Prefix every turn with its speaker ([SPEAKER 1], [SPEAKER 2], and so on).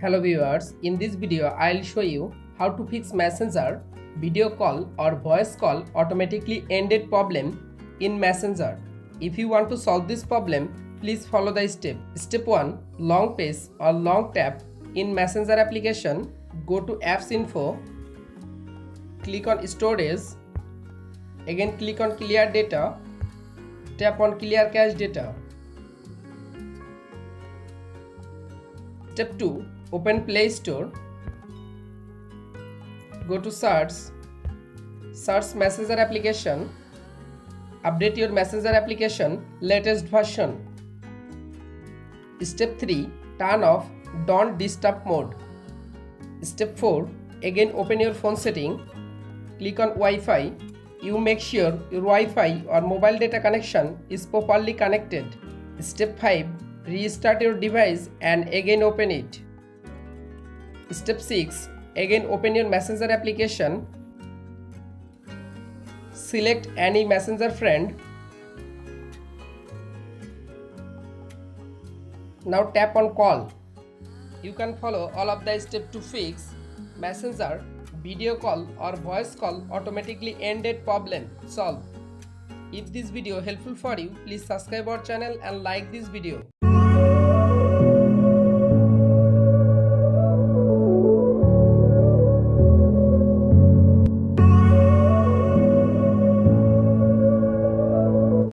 [SPEAKER 1] Hello viewers, in this video I'll show you how to fix Messenger video call or voice call automatically ended problem in Messenger. If you want to solve this problem, please follow the step. Step 1. Long press or long tap in Messenger application. Go to apps info, click on storage, again click on clear data, tap on clear cache data. Step 2. Open Play Store. Go to search Messenger application. Update your Messenger application latest version. Step 3. Turn off Don't Disturb mode. Step 4. Again open your phone setting. Click on Wi-Fi. You make sure your Wi-Fi or mobile data connection is properly connected. Step 5. Restart your device and again open it. Step 6. Again open your Messenger application. Select any Messenger friend. Now tap on call. You can follow all of the steps to fix Messenger video call or voice call automatically ended problem solved. If this video helpful for you, please subscribe our channel and like this video.